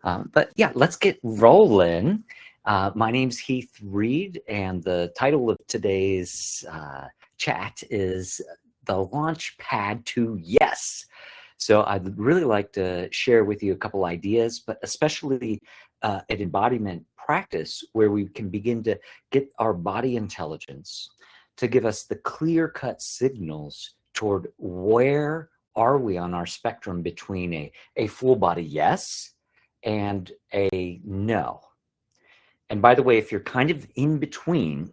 But yeah, let's get rolling. My name's Heath Reed, and the title of today's chat is The Launchpad to Yes. So I'd really like to share with you a couple ideas, but especially an embodiment practice where we can begin to get our body intelligence to give us the clear-cut signals toward where are we on our spectrum between a full body yes and a no. And by the way, if you're kind of in between,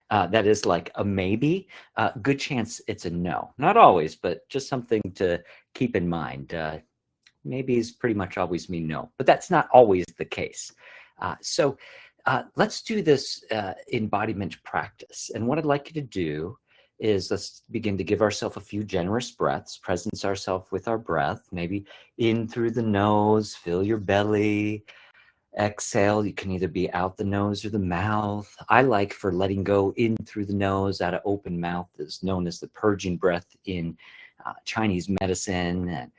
that is like a maybe, good chance it's a no. Not always, but just something to keep in mind. Maybe is pretty much always mean no, but that's not always the case. So let's do this embodiment practice. And what I'd like you to do is let's begin to give ourselves a few generous breaths, presence ourselves with our breath, maybe in through the nose, fill your belly. Exhale, you can either be out the nose or the mouth. I like for letting go in through the nose, out of open mouth, is known as the purging breath in Chinese medicine. And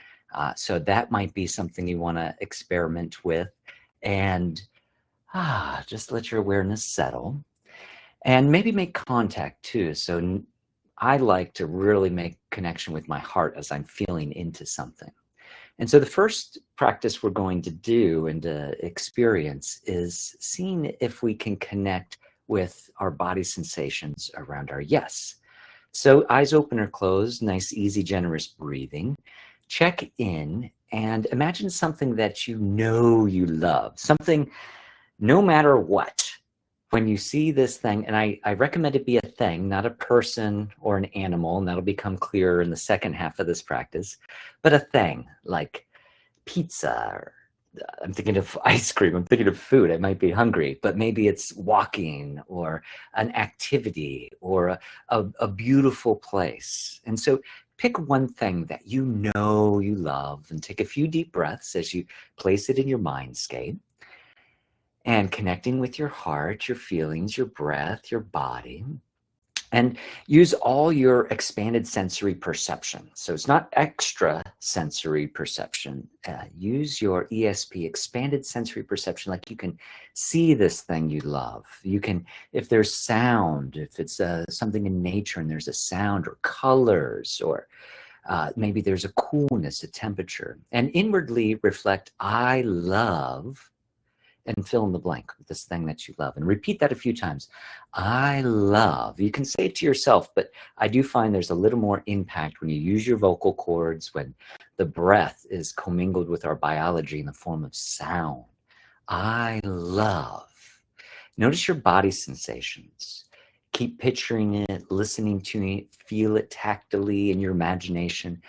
so that might be something you want to experiment with. And just let your awareness settle. And maybe make contact too. So I like to really make connection with my heart as I'm feeling into something. And so the first practice we're going to do and experience is seeing if we can connect with our body sensations around our yes. So eyes open or closed, nice, easy, generous breathing. Check in and imagine something that you know you love, something no matter what. When you see this thing, and I recommend it be a thing, not a person or an animal, and that'll become clearer in the second half of this practice, but a thing like pizza, or I'm thinking of ice cream, I'm thinking of food, I might be hungry, but maybe it's walking or an activity or a beautiful place. And so pick one thing that you know you love and take a few deep breaths as you place it in your mindscape. And connecting with your heart, your feelings, your breath, your body. And use all your expanded sensory perception. So it's not extra sensory perception. Use your ESP, expanded sensory perception, like you can see this thing you love. You can, if there's sound, if it's something in nature and there's a sound or colors, or maybe there's a coolness, a temperature. And inwardly reflect, I love, and fill in the blank with this thing that you love. And repeat that a few times. I love. You can say it to yourself, but I do find there's a little more impact when you use your vocal cords, when the breath is commingled with our biology in the form of sound. I love. Notice your body sensations. Keep picturing it, listening to it, feel it tactily in your imagination.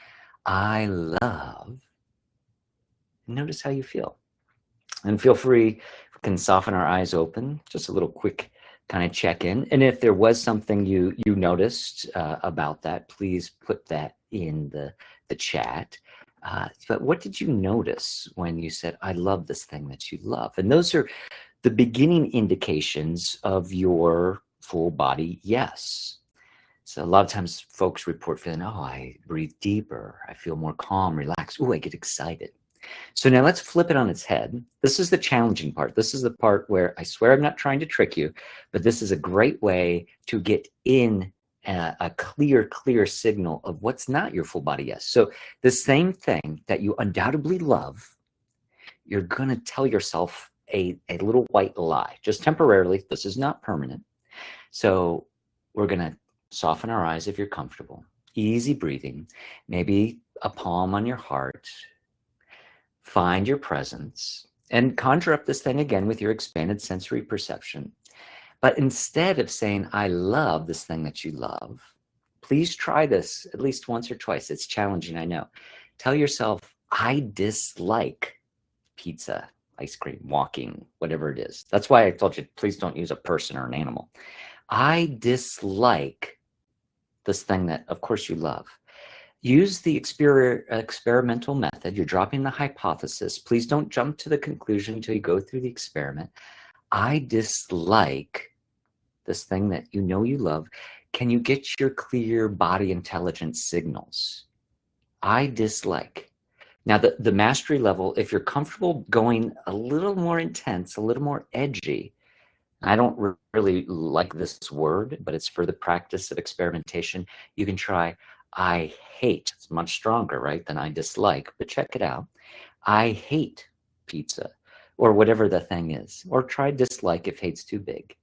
I love. Notice how you feel. And feel free, we can soften our eyes open, just a little quick kind of check-in. And if there was something you noticed about that, please put that in the chat. But what did you notice when you said, I love this thing that you love? And those are the beginning indications of your full body yes. So a lot of times folks report feeling, oh, I breathe deeper, I feel more calm, relaxed, ooh, I get excited. So now let's flip it on its head. This is the challenging part. This is the part where I swear I'm not trying to trick you, but this is a great way to get in a clear signal of what's not your full body yes. So the same thing that you undoubtedly love, you're going to tell yourself a little white lie, just temporarily. This is not permanent. So we're going to soften our eyes if you're comfortable. Easy breathing, maybe a palm on your heart. Find your presence and conjure up this thing again with your expanded sensory perception. But instead of saying, I love this thing that you love, please try this at least once or twice. It's challenging, I know. Tell yourself, I dislike pizza, ice cream, walking, whatever it is. That's why I told you, please don't use a person or an animal. I dislike this thing that, of course, you love. Use the experimental method. You're dropping the hypothesis. Please don't jump to the conclusion until you go through the experiment. I dislike this thing that you know you love. Can you get your clear body intelligence signals? I dislike. Now, the mastery level, if you're comfortable going a little more intense, a little more edgy, I don't really like this word, but it's for the practice of experimentation. You can try I hate. It's much stronger, right, than I dislike, but check it out. I hate pizza, or whatever the thing is. Or try dislike if hate's too big.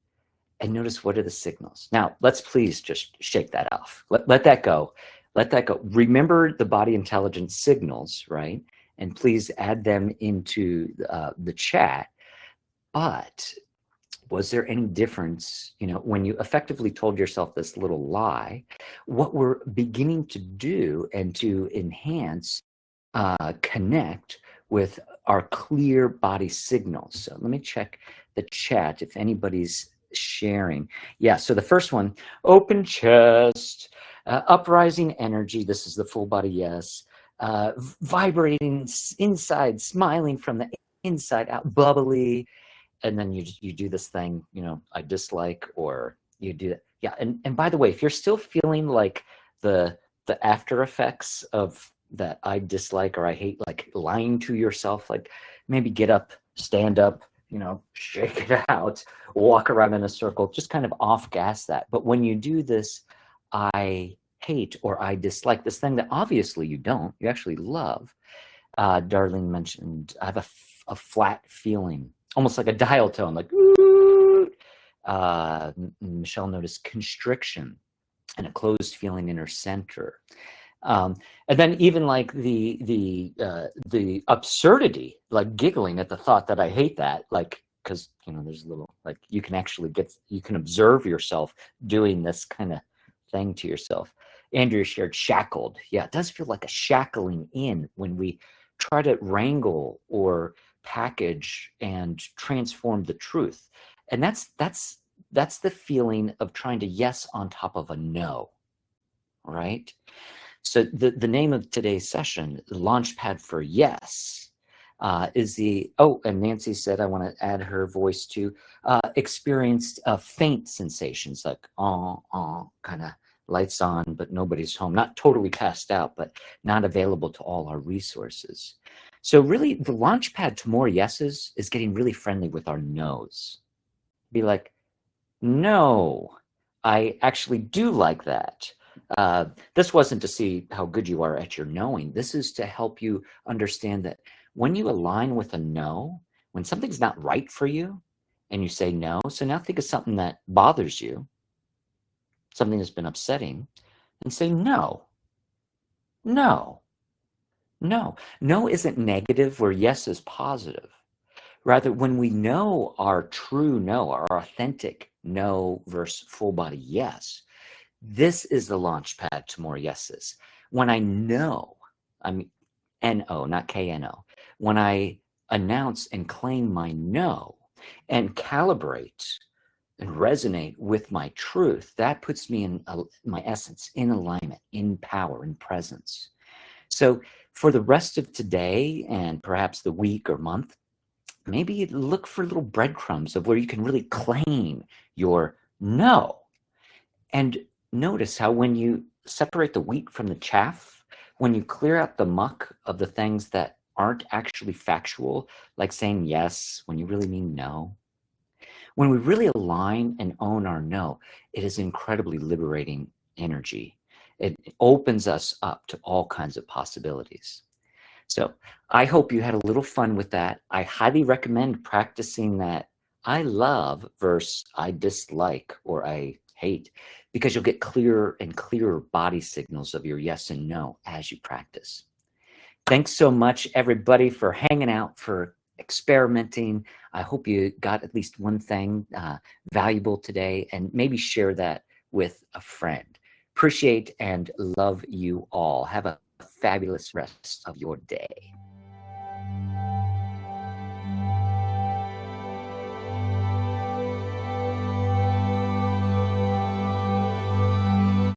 And notice, what are the signals? Now, let's please just shake that off. Let that go. Let that go. Remember the body intelligence signals, right? And please add them into the chat. But was there any difference, when you effectively told yourself this little lie? What we're beginning to do and to enhance, connect with our clear body signals. So let me check the chat if anybody's sharing. Yeah, so the first one, open chest, uprising energy. This is the full body yes. Vibrating inside, smiling from the inside out, bubbly. And then you do this thing, I dislike, or you do that. Yeah, and by the way, if you're still feeling like the after effects of that I dislike or I hate, like lying to yourself, like maybe get up, stand up, shake it out, walk around in a circle, just kind of off gas that. But when you do this, I hate or I dislike, this thing that obviously you don't, you actually love. Darlene mentioned, I have a flat feeling, almost like a dial tone, like ooh. Michelle noticed constriction and a closed feeling in her center. And then even like the absurdity, like giggling at the thought that I hate that, like, because there's a little, like, you can observe yourself doing this kind of thing to yourself. Andrea shared shackled. Yeah, it does feel like a shackling in when we try to wrangle or package and transform the truth. And that's the feeling of trying to yes on top of a no, right? So the name of today's session, Launchpad for Yes, is and Nancy said, I want to add her voice too, experienced faint sensations, like kind of lights on, but nobody's home, not totally passed out, but not available to all our resources. So really, the launchpad to more yeses is getting really friendly with our no's. Be like, no, I actually do like that. This wasn't to see how good you are at your knowing. This is to help you understand that when you align with a no, when something's not right for you and you say no, so now think of something that bothers you, something that's been upsetting, and say no, no, no. No isn't negative where yes is positive. Rather, when we know our true no, our authentic no versus full body yes, this is the launch pad to more yeses. When I know, I mean, N-O, not K-N-O. When I announce and claim my no and calibrate and resonate with my truth, that puts me in my essence, in alignment, in power, in presence. So for the rest of today and perhaps the week or month, maybe look for little breadcrumbs of where you can really claim your no. And notice how when you separate the wheat from the chaff, when you clear out the muck of the things that aren't actually factual, like saying yes when you really mean no, when we really align and own our no, it is incredibly liberating energy. It opens us up to all kinds of possibilities. So I hope you had a little fun with that. I highly recommend practicing that I love versus I dislike or I hate, because you'll get clearer and clearer body signals of your yes and no as you practice. Thanks so much, everybody, for hanging out, for experimenting. I hope you got at least one thing valuable today, and maybe share that with a friend. Appreciate and love you all. Have a fabulous rest of your day.